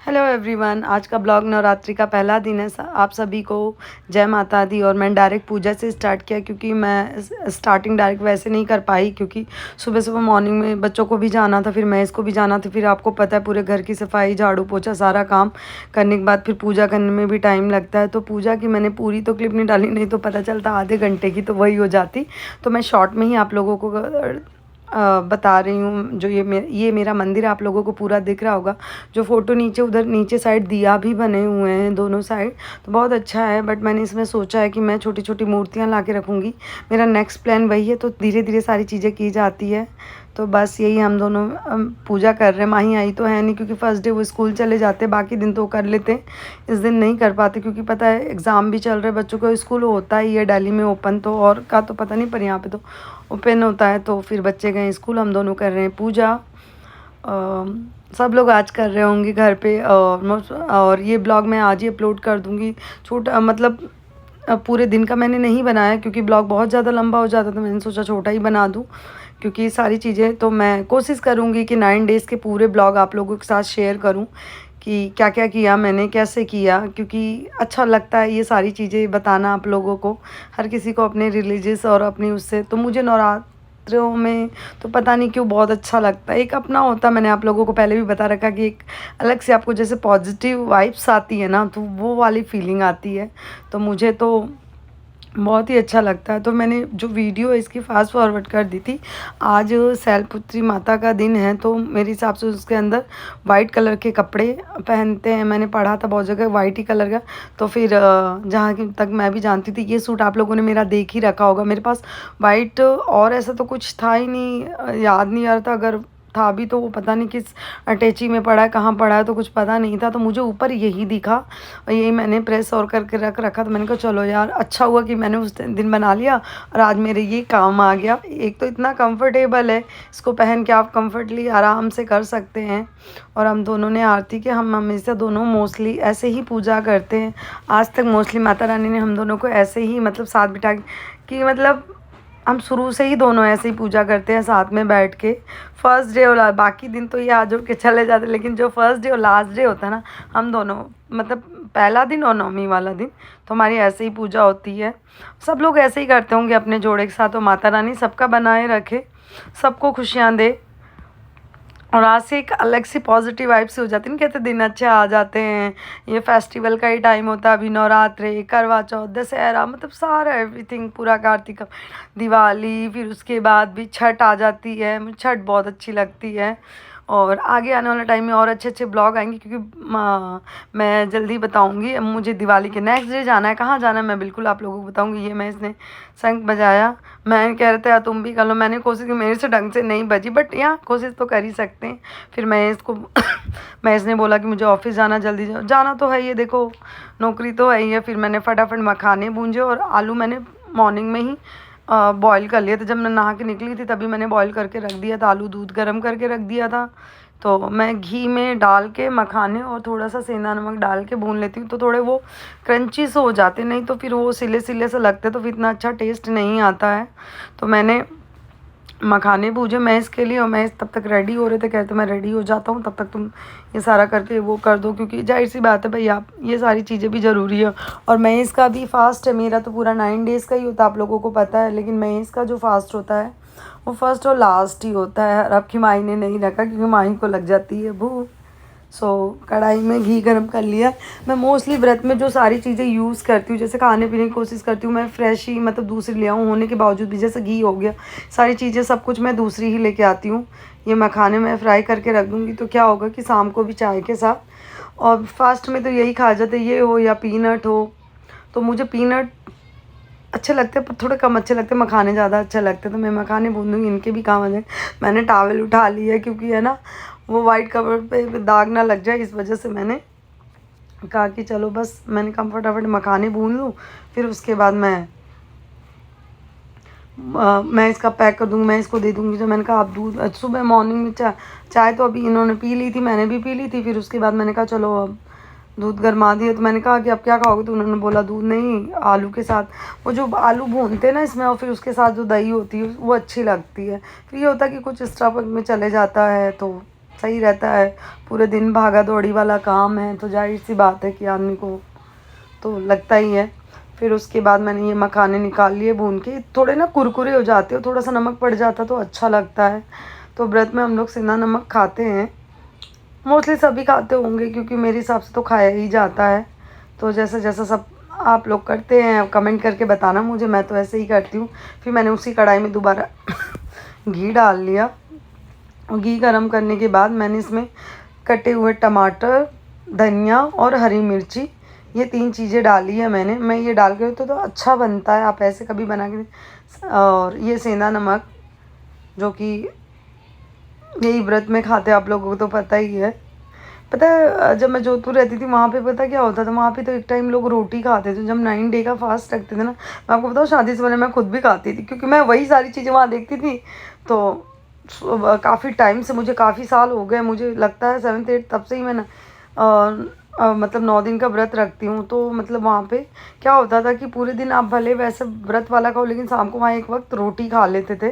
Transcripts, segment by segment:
Hello everyone, आज का blog Navratri का पहला दिन है। आप सभी को जय माता दी। और मैं डायरेक्ट पूजा से स्टार्ट किया क्योंकि मैं स्टार्टिंग डायरेक्ट वैसे नहीं कर पाई क्योंकि सुबह सुबह मॉर्निंग में बच्चों को भी जाना था, फिर मैं इसको भी जाना था, फिर आपको पता है पूरे घर की सफाई झाड़ू पोछा सारा काम करने के बाद फिर पूजा करने में भी टाइम लगता है। तो पूजा की मैंने पूरी तो क्लिप नहीं डाली, नहीं तो पता चलता आधे घंटे की तो वही हो जाती। तो मैं शॉर्ट में ही आप लोगों को बता रही हूँ। जो ये मेरा मंदिर आप लोगों को पूरा दिख रहा होगा। जो फ़ोटो नीचे उधर नीचे साइड दिया भी बने हुए हैं दोनों साइड, तो बहुत अच्छा है। बट मैंने इसमें सोचा है कि मैं छोटी छोटी मूर्तियाँ ला के रखूँगी। मेरा नेक्स्ट प्लान वही है, तो धीरे धीरे सारी चीज़ें की जाती है। तो बस यही हम दोनों पूजा कर रहे हैं। माही आई तो है नहीं क्योंकि फर्स्ट डे वो स्कूल चले जाते, बाकी दिन तो कर लेते, इस दिन नहीं कर पाते क्योंकि पता है एग्ज़ाम भी चल रहे बच्चों को। स्कूल होता ही है दिल्ली में ओपन, तो और का तो पता नहीं, पर यहाँ पे तो ओपन होता है। तो फिर बच्चे गए स्कूल, हम दोनों कर रहे हैं पूजा। सब लोग आज कर रहे होंगे घर पे। और ये ब्लॉग मैं आज ही अपलोड कर दूँगी। छोटा मतलब पूरे दिन का मैंने नहीं बनाया क्योंकि ब्लॉग बहुत ज़्यादा लंबा हो जाता, तो मैंने सोचा छोटा ही बना दूँ क्योंकि सारी चीज़ें तो मैं कोशिश करूँगी कि 9 डेज़ के पूरे ब्लॉग आप लोगों के साथ शेयर करूँ कि क्या क्या किया मैंने, कैसे किया, क्योंकि अच्छा लगता है ये सारी चीज़ें बताना आप लोगों को। हर किसी को अपने रिलीजियस और अपनी उससे, तो मुझे नवरात्रों में तो पता नहीं क्यों बहुत अच्छा लगता है। एक अपना होता, मैंने आप लोगों को पहले भी बता रखा कि एक अलग से आपको जैसे पॉजिटिव वाइब्स आती है ना, तो वो वाली फीलिंग आती है। तो मुझे तो बहुत ही अच्छा लगता है। तो मैंने जो वीडियो है इसकी फास्ट फॉरवर्ड कर दी थी। आज शैलपुत्री माता का दिन है, तो मेरे हिसाब से उसके अंदर वाइट कलर के कपड़े पहनते हैं। मैंने पढ़ा था बहुत जगह वाइट ही कलर का। तो फिर जहाँ की तक मैं भी जानती थी, ये सूट आप लोगों ने मेरा देख ही रखा होगा। मेरे पास वाइट और ऐसा तो कुछ था ही नहीं, याद नहीं आ रहा था। अगर था भी तो वो पता नहीं किस अटैची में पड़ा है, कहाँ पड़ा है, तो कुछ पता नहीं था। तो मुझे ऊपर यही दिखा और यही मैंने प्रेस और करके रख रखा। तो मैंने कहा चलो यार, अच्छा हुआ कि मैंने उस दिन बना लिया और आज मेरे ये काम आ गया। एक तो इतना कंफर्टेबल है, इसको पहन के आप कंफर्टली आराम से कर सकते हैं। और हम दोनों ने आरती के, हम हमेशा दोनों मोस्टली ऐसे ही पूजा करते हैं। आज तक मोस्टली माता रानी ने हम दोनों को ऐसे ही मतलब साथ बिठा कि मतलब हम शुरू से ही दोनों ऐसे ही पूजा करते हैं साथ में बैठ के। फर्स्ट डे और बाकी दिन तो ये आ जुड़ के चले जाते, लेकिन जो फर्स्ट डे और लास्ट डे होता है ना, हम दोनों मतलब पहला दिन और नौमी वाला दिन तो हमारी ऐसे ही पूजा होती है। सब लोग ऐसे ही करते होंगे अपने जोड़े के साथ। तो माता रानी सबका बनाए रखे, सबको खुशियाँ दे। और आज से एक अलग सी पॉजिटिव वाइब से हो जाती है ना, कहते दिन अच्छे आ जाते हैं। ये फेस्टिवल का ही टाइम होता है अभी, नवरात्रे, करवा चौथ, दशहरा, मतलब सारा एवरीथिंग पूरा, कार्तिक का दिवाली, फिर उसके बाद भी छठ आ जाती है। मुझे छठ बहुत अच्छी लगती है। और आगे आने वाले टाइम में और अच्छे अच्छे ब्लॉग आएंगे क्योंकि मैं जल्दी बताऊंगी। मुझे दिवाली के नेक्स्ट डे जाना है, कहाँ जाना है मैं बिल्कुल आप लोगों को बताऊंगी। ये मैं इसने शंख बजाया, मैं कह रहे थे यार तुम भी कर लो। मैंने कोशिश की, मेरे से ढंग से नहीं बजी, बट यहाँ कोशिश तो कर ही सकते हैं। फिर मैं इसको मैं इसने बोला कि मुझे ऑफिस जाना, जल्दी जाना तो है, ये देखो नौकरी तो है ही है। फिर मैंने फटाफट मखाने भूंजे और आलू मैंने मॉर्निंग में ही बॉईल कर लिया था। जब मैं नहा के निकली थी तभी मैंने बॉईल करके रख दिया था। आलू दूध गर्म करके रख दिया था। तो मैं घी में डाल के मखाने और थोड़ा सा सेंधा नमक डाल के भून लेती हूँ, तो थोड़े वो क्रंची से हो जाते, नहीं तो फिर वो सिले सिले से लगते तो फिर इतना अच्छा टेस्ट नहीं आता है। तो मैंने मखाने भूजे मैं इसके लिए, और मैं तब तक रेडी हो रहे थे, कहते मैं रेडी हो जाता हूँ तब तक तुम ये सारा करके वो कर दो, क्योंकि जाहिर सी बात है भाई, आप ये सारी चीज़ें भी ज़रूरी है। और मैं इसका भी फास्ट है, मेरा तो पूरा 9 डेज़ का ही होता है, आप लोगों को पता है। लेकिन मैं इसका जो फास्ट होता है वो फर्स्ट और लास्ट ही होता है। अब की माही ने नहीं रखा क्योंकि माही को लग जाती है भूख। सो कढ़ाई में घी गर्म कर लिया। मैं मोस्टली व्रत में जो सारी चीज़ें यूज़ करती हूँ, जैसे खाने पीने की कोशिश करती हूँ मैं फ्रेश ही, मतलब दूसरी ले आऊँ, होने के बावजूद भी। जैसे घी हो गया, सारी चीज़ें सब कुछ मैं दूसरी ही लेके आती हूँ। ये मखाने मैं फ्राई करके रख दूँगी, तो क्या होगा कि शाम को भी चाय के साथ, और फास्ट में तो यही खा जाते, ये हो या पीनट हो। तो मुझे पीनट अच्छे लगते हैं पर थोड़े कम अच्छे लगते हैं, मखाने ज़्यादा अच्छे लगते हैं। तो मैं मखाने भून दूँगी, इनके भी काम आ जाए। मैंने टावल उठा लिया क्योंकि है ना, वो वाइट कवर पे दाग ना लग जाए, इस वजह से मैंने कहा कि चलो बस मैंने कहा फटाफट मखाने भून लूँ, फिर उसके बाद मैं इसका पैक कर दूँगी, मैं इसको दे दूँगी। तो मैंने कहा आप दूध, सुबह मॉर्निंग में चाय तो अभी इन्होंने पी ली थी, मैंने भी पी ली थी। फिर उसके बाद मैंने कहा चलो अब दूध गरमा दिया। तो मैंने कहा कि अब क्या खाओगे, तो उन्होंने बोला दूध नहीं, आलू के साथ वो जो आलू भूनते हैं ना इसमें, और फिर उसके साथ जो दही होती है वो अच्छी लगती है। फिर ये होता है कि कुछ स्टफ में चले जाता है, तो सही रहता है। पूरे दिन भागा दौड़ी वाला काम है तो जाहिर सी बात है कि आदमी को तो लगता ही है। फिर उसके बाद मैंने ये मखाने निकाल लिए भून के, थोड़े ना कुरकुरे हो जाते हो, थोड़ा सा नमक पड़ जाता तो अच्छा लगता है। तो व्रत में हम लोग सेंधा नमक खाते हैं, मोस्टली सभी खाते होंगे क्योंकि मेरे हिसाब से तो खाया ही जाता है। तो जैसा जैसा सब आप लोग करते हैं कमेंट करके बताना मुझे, मैं तो ऐसे ही करती हूँ। फिर मैंने उसी कढ़ाई में दोबारा घी डाल लिया और घी गरम करने के बाद मैंने इसमें कटे हुए टमाटर, धनिया और हरी मिर्ची, ये 3 चीज़ें डाली है मैंने। मैं ये डाल के तो अच्छा बनता है, आप ऐसे कभी बना के। और ये सेंधा नमक जो कि यही व्रत में खाते हैं, आप लोगों को तो पता ही है। पता है जब मैं जोधपुर रहती थी वहाँ पे पता क्या होता था, वहाँ पे तो एक टाइम लोग रोटी खाते थे। जब 9 डे का फास्ट रखते थे ना, मैं आपको बताऊँ शादी से पहले मैं खुद भी खाती थी क्योंकि मैं वही सारी चीज़ें वहाँ देखती थी। तो काफ़ी टाइम से, मुझे काफ़ी साल हो गए, मुझे लगता है 7th 8th तब से ही मैं मतलब 9 दिन का व्रत रखती हूँ। तो मतलब वहाँ पे क्या होता था कि पूरे दिन आप भले वैसे व्रत वाला खाओ लेकिन शाम को वहाँ एक वक्त रोटी खा लेते थे।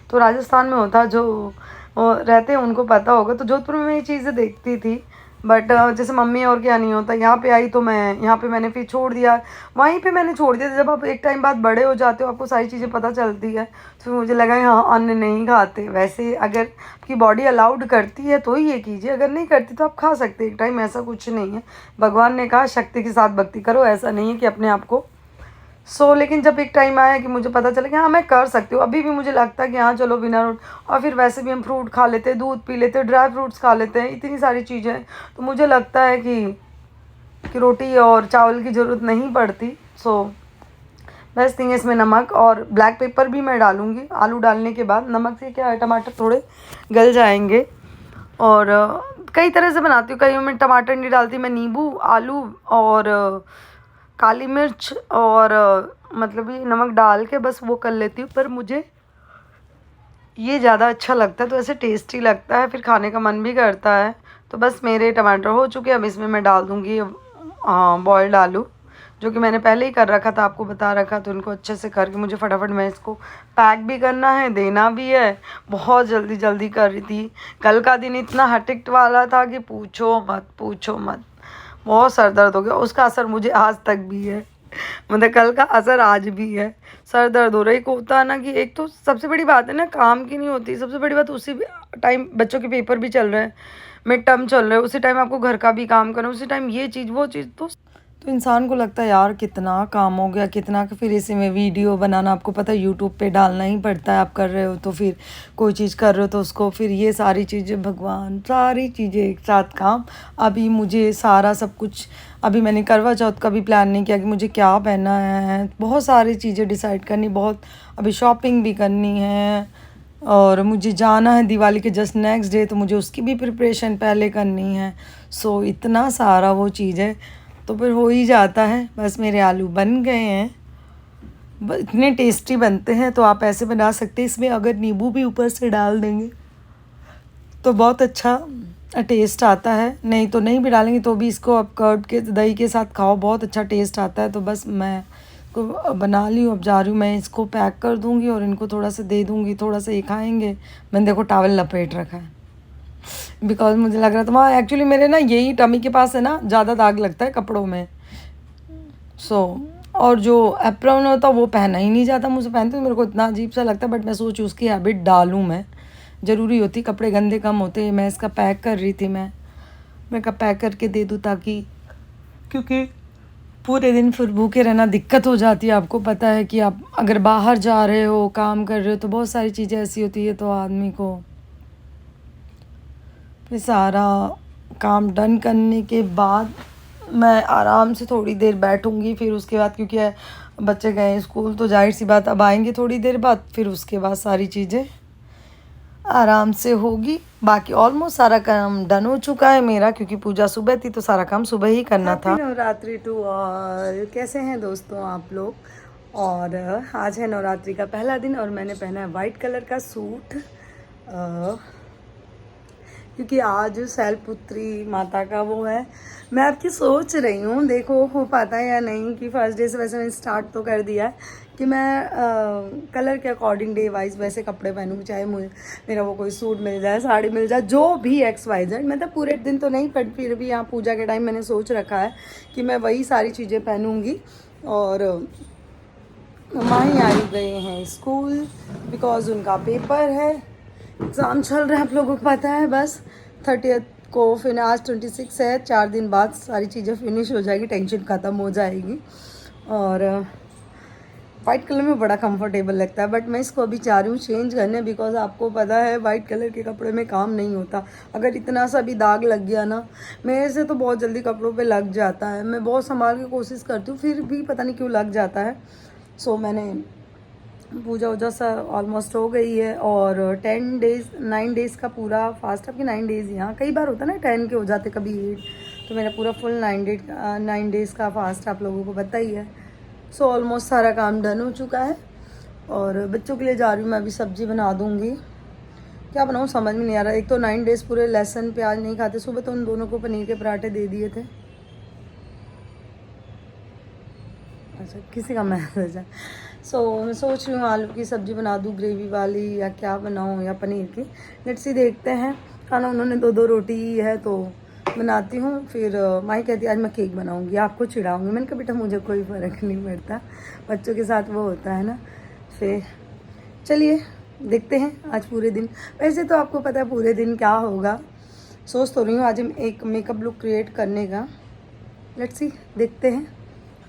तो राजस्थान में होता, जो रहते हैं उनको पता होगा। तो जोधपुर में मैं ये चीज़ें देखती थी, बट जैसे मम्मी और क्या नहीं होता। यहाँ पे आई तो मैं यहाँ पे मैंने फिर छोड़ दिया, वहीं पे मैंने छोड़ दिया। जब आप एक टाइम बाद बड़े हो जाते हो आपको सारी चीज़ें पता चलती है, तो फिर मुझे लगा हाँ अन्न नहीं खाते। वैसे अगर आपकी बॉडी अलाउड करती है तो ही ये कीजिए, अगर नहीं करती तो आप खा सकते एक टाइम, ऐसा कुछ नहीं है। भगवान ने कहा शक्ति के साथ भक्ति करो, ऐसा नहीं है कि अपने आप को लेकिन जब एक टाइम आया कि मुझे पता चला कि हाँ मैं कर सकती हूँ, अभी भी मुझे लगता है कि हाँ चलो बिना रोट, और फिर वैसे भी हम फ्रूट खा लेते हैं, दूध पी लेते हैं, ड्राई फ्रूट्स खा लेते हैं, इतनी सारी चीज़ें। तो मुझे लगता है कि रोटी और चावल की ज़रूरत नहीं पड़ती। बेस्ट थिंग है इसमें नमक और ब्लैक पेपर भी मैं डालूँगी आलू डालने के बाद। नमक से क्या है टमाटर थोड़े गल जाएंगे। और कई तरह से बनाती हूँ, कई में टमाटर नहीं डालती, मैं नींबू, आलू और काली मिर्च और मतलब ये नमक डाल के बस वो कर लेती हूँ। पर मुझे ये ज़्यादा अच्छा लगता है, तो ऐसे टेस्टी लगता है, फिर खाने का मन भी करता है। तो बस मेरे टमाटर हो चुके हैं, अब इसमें मैं डाल दूँगी बॉयल्ड आलू, जो कि मैंने पहले ही कर रखा था, आपको बता रखा। तो इनको अच्छे से करके मुझे फटाफट मैं इसको पैक भी करना है, देना भी है। बहुत जल्दी जल्दी कर रही थी। कल का दिन इतना हटिक वाला था कि पूछो मत पूछो मत, बहुत सर दर्द हो गया। उसका असर मुझे आज तक भी है, मतलब कल का असर आज भी है। सर दर्द हो रहा है। एक होता है ना कि एक तो सबसे बड़ी बात है ना काम की नहीं होती, सबसे बड़ी बात उसी टाइम बच्चों के पेपर भी चल रहे हैं, मिड टर्म चल रहे हैं, उसी टाइम आपको घर का भी काम करना, उसी टाइम ये चीज़ वो चीज़। तो इंसान को लगता है यार कितना काम हो गया, कितना। फिर इसी में वीडियो बनाना, आपको पता है यूट्यूब पे डालना ही पड़ता है। आप कर रहे हो तो फिर कोई चीज़ कर रहे हो तो उसको फिर ये सारी चीज़ें, भगवान सारी चीज़ें एक साथ काम। अभी मुझे सारा सब कुछ, अभी मैंने करवा चौथ का भी प्लान नहीं किया कि मुझे क्या पहनना है, बहुत सारी चीज़ें डिसाइड करनी, बहुत अभी शॉपिंग भी करनी है। और मुझे जाना है दिवाली के जस्ट नेक्स्ट डे, तो मुझे उसकी भी प्रिपरेशन पहले करनी है। इतना सारा वो चीज़ है, तो फिर हो ही जाता है। बस मेरे आलू बन गए हैं, इतने टेस्टी बनते हैं। तो आप ऐसे बना सकते हैं, इसमें अगर नींबू भी ऊपर से डाल देंगे तो बहुत अच्छा टेस्ट आता है, नहीं तो नहीं भी डालेंगे तो भी इसको आप कर्ड के दही के साथ खाओ, बहुत अच्छा टेस्ट आता है। तो बस मैं को बना ली हूँ, अब जा रही हूँ मैं इसको पैक कर दूँगी और इनको थोड़ा सा दे दूँगी, थोड़ा सा ये खाएँगे। मैंने देखो टॉवल लपेट रखा है बिकॉज मुझे लग रहा था वहाँ एक्चुअली मेरे ना यही टमी के पास है ना ज़्यादा दाग लगता है कपड़ों में। और जो एप्रॉन होता है वो पहना ही नहीं जाता मुझसे, पहनते तो मेरे को इतना अजीब सा लगता है। बट मैं सोचूँ उसकी हैबिट डालूँ, मैं ज़रूरी होती, कपड़े गंदे कम होते। मैं इसका पैक कर रही थी, मैं कब पैक करके दे दूँ, ताकि क्योंकि पूरे दिन फिर भूखे रहना दिक्कत हो जाती है। आपको पता है कि आप अगर बाहर जा रहे हो, काम कर रहे हो, तो बहुत सारी चीज़ें ऐसी होती है, तो आदमी को फिर सारा काम डन करने के बाद मैं आराम से थोड़ी देर बैठूंगी। फिर उसके बाद क्योंकि बच्चे गए स्कूल, तो जाहिर सी बात अब आएंगे थोड़ी देर बाद, फिर उसके बाद सारी चीज़ें आराम से होगी। बाकी ऑलमोस्ट सारा काम डन हो चुका है मेरा, क्योंकि पूजा सुबह थी तो सारा काम सुबह ही करना था। नवरात्रि टू ऑल, कैसे हैं दोस्तों आप लोग। और आज है नवरात्रि का पहला दिन और मैंने पहना है वाइट कलर का सूट, क्योंकि आज शैलपुत्री माता का वो है मैं आपकी सोच रही हूँ, देखो हो पाता है या नहीं, कि फर्स्ट डे से वैसे मैंने स्टार्ट तो कर दिया है कि मैं कलर के अकॉर्डिंग डे वाइज वैसे कपड़े पहनूँगी, चाहे मुझे मेरा वो कोई सूट मिल जाए, साड़ी मिल जाए, जो भी XYZ। मतलब पूरे दिन तो नहीं, पर फिर भी यहाँ पूजा के टाइम मैंने सोच रखा है कि मैं वही सारी चीज़ें पहनूँगी। और माही आई गए हैं स्कूल बिकॉज उनका पेपर है, एग्ज़ाम चल रहा है, आप लोगों को पता है। बस 30th को, फिर आज 26 है, 4 दिन बाद सारी चीज़ें फिनिश हो जाएगी, टेंशन ख़त्म हो जाएगी। और वाइट कलर में बड़ा कंफर्टेबल लगता है, बट मैं इसको अभी चाह रही हूँ चेंज करने, बिकॉज आपको पता है वाइट कलर के कपड़े में काम नहीं होता। अगर इतना सा भी दाग लग गया ना, मेरे से तो बहुत जल्दी कपड़ों पे लग जाता है। मैं बहुत संभाल के कोशिश करती हूँ, फिर भी पता नहीं क्यों लग जाता है। सो मैंने पूजा वूजा सा ऑलमोस्ट हो गई है, और 9 डेज़ का पूरा फास्ट, आपके 9 डेज़, यहाँ कई बार होता है ना 10 के हो जाते, कभी 8, तो मेरा पूरा फुल 9 डेज़ का फास्ट आप लोगों को पता ही है। सो ऑलमोस्ट सारा काम डन हो चुका है, और बच्चों के लिए जा रही हूँ मैं अभी, सब्ज़ी बना दूँगी। क्या बनाऊँ समझ में नहीं आ रहा। एक तो 9 डेज़ पूरे लहसुन प्याज नहीं खाते, सुबह तो उन दोनों को पनीर के पराठे दे दिए थे। अच्छा, किसी का मैसेज है। सो मैं सोच रही हूँ आलू की सब्ज़ी बना दूँ ग्रेवी वाली, या क्या बनाऊँ, या पनीर की, लेट्स सी, देखते हैं। खाना उन्होंने 2 रोटी है तो बनाती हूँ। फिर माई कहती है आज मैं केक बनाऊँगी, आपको चिढ़ाऊँगी। मैंने कहा बेटा मुझे कोई फ़र्क नहीं पड़ता, बच्चों के साथ वो होता है ना। फिर चलिए देखते हैं आज पूरे दिन। वैसे तो आपको पता है पूरे दिन क्या होगा, सोच तो रही हूँ आज एक मेकअप लुक क्रिएट करने का। लेट्स सी, देखते हैं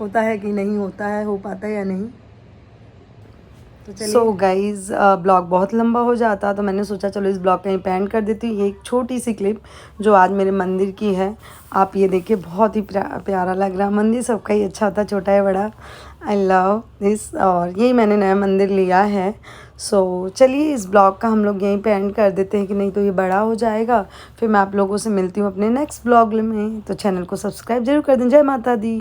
होता है कि नहीं होता है, हो पाता है या नहीं। तो चलिए। सो गाइज़, ब्लॉग बहुत लंबा हो जाता, तो मैंने सोचा चलो इस ब्लॉग कहीं पेंड कर देती हूँ। ये एक छोटी सी क्लिप जो आज मेरे मंदिर की है, आप ये देखिए, बहुत ही प्यारा लग रहा है। मंदिर सबका ही अच्छा होता है, छोटा है बड़ा। I love this. और यही मैंने नया मंदिर लिया है। सो चलिए इस ब्लॉग का हम लोग यहीं पे एंड कर देते हैं, कि नहीं तो ये बड़ा हो जाएगा। फिर मैं आप लोगों से मिलती हूँ अपने नेक्स्ट ब्लॉग में। तो चैनल को सब्सक्राइब जरूर कर दें। जय माता दी।